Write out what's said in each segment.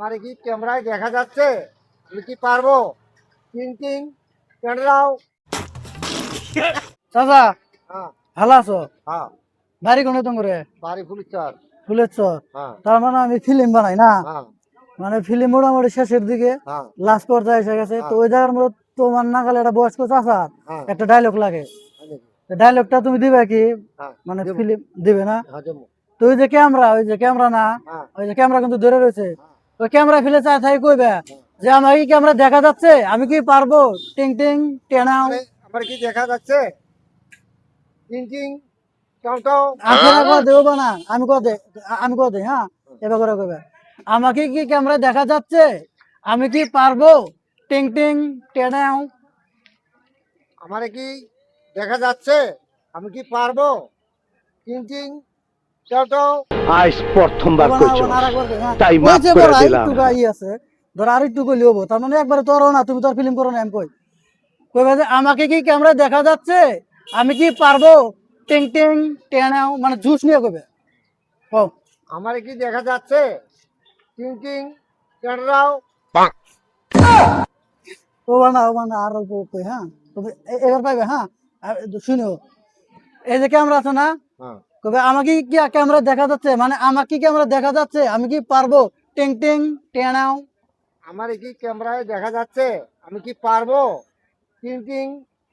আমার কি ক্যামেরায় দেখা যাচ্ছে? আমি কি পারবো? টিং টিং ক্যামেরাও। চাচা হ্যাঁ ভালো আছো? হ্যাঁ। বাড়ি কোনে তোমারে? বাড়ি ফুলিচার। ফুলের চর। হ্যাঁ তার মানে আমি ফিল্ম বানাই না, হ্যাঁ মানে ফিল্ম মোটামুটি শেষের দিকে, হ্যাঁ লাস্ট পর্যায়ে এসে গেছে। তো ওই জায়গার মধ্যে তোমার নাগালে একটা বয়স্ক চাচা হ্যাঁ। একটা ডায়লগ লাগে, হ্যাঁ ডায়লগটা তুমি দিবে কি? হ্যাঁ মানে দেবো। ফিল্ম দিবে না? হ্যাঁ দেবো। তো ওই যে ক্যামেরা না, হ্যাঁ ওই যে ক্যামেরা কিন্তু ধরে রয়েছে, হ্যাঁ ওই ক্যামেরা ফেলে চায় থাই কইবে যে আমার কি ক্যামেরা দেখা যাচ্ছে, আমি কি পারবো? টিং টিং টেনাও। আমার কি দেখা যাচ্ছে? টিং টিং টমটম। আপনারা কো দেব না, আমি কো দে, হ্যাঁ এবার করে কইবে আমাকে কি ক্যামেরা দেখা যাচ্ছে, আমি কি পারবো? টিং টিং টেনাও। আমার কি দেখা যাচ্ছে? আমি কি পারবো? টিং টিং টমটম। আজ প্রথমবার কইছো তাই ওই মাফ যে করে বড় দিলাম। একটু গাই আছে, ধর আর একটু কইলি হবো। তার মানে একবারে তোর না, তুমি তোর ফিল্ম করো না, আমি কইবে যে আমাকে কি ক্যামেরা দেখা যাচ্ছে, আমি কি পারবো? টিং টিং টেনাও, মানে জুস নিয়ে কইবে। ও আমার কি দেখা যাচ্ছে? টিং টিং টমটম। ও বানা আর অল্প কই, হ্যাঁ তবে এবার পাইবে, হ্যাঁ শুনো। এই যে ক্যামেরা আছে না, হ্যাঁ কবে আমাকে কি ক্যামেরা দেখা যাচ্ছে, মানে আমাকে কি ক্যামেরা দেখা যাচ্ছে, আমি কি পারবো? টিং টিং টেনাও। আমার কি ক্যামেরায় দেখা যাচ্ছে? আমি কি পারবো? টিং টিং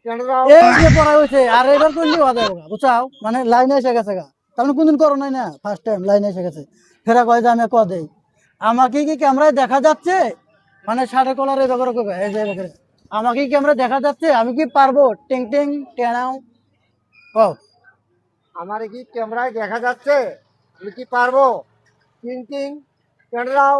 টমটম। এই যে পড়া হয়েছে আর এবার করলি হবে না, বুঝাও, মানে লাইনে এসে গেছে গা। তার মানে কোনদিন করো নাই না, ফার্স্ট টাইম লাইনে এসে গেছে। ফেরা কয় যে আমি ক দেই আমাকে কি ক্যামেরায় দেখা যাচ্ছে, মানে শার্টের কলারে ব্যবহার করবে। এই যে এভাবে, আমাকে কি ক্যামেরা দেখা যাচ্ছে, আমি কি পারবো? টিং টিং টেনাও। ও আমার কি ক্যামেরায় দেখা যাচ্ছে? আমি কি পারবো? টিং টিং টমটম।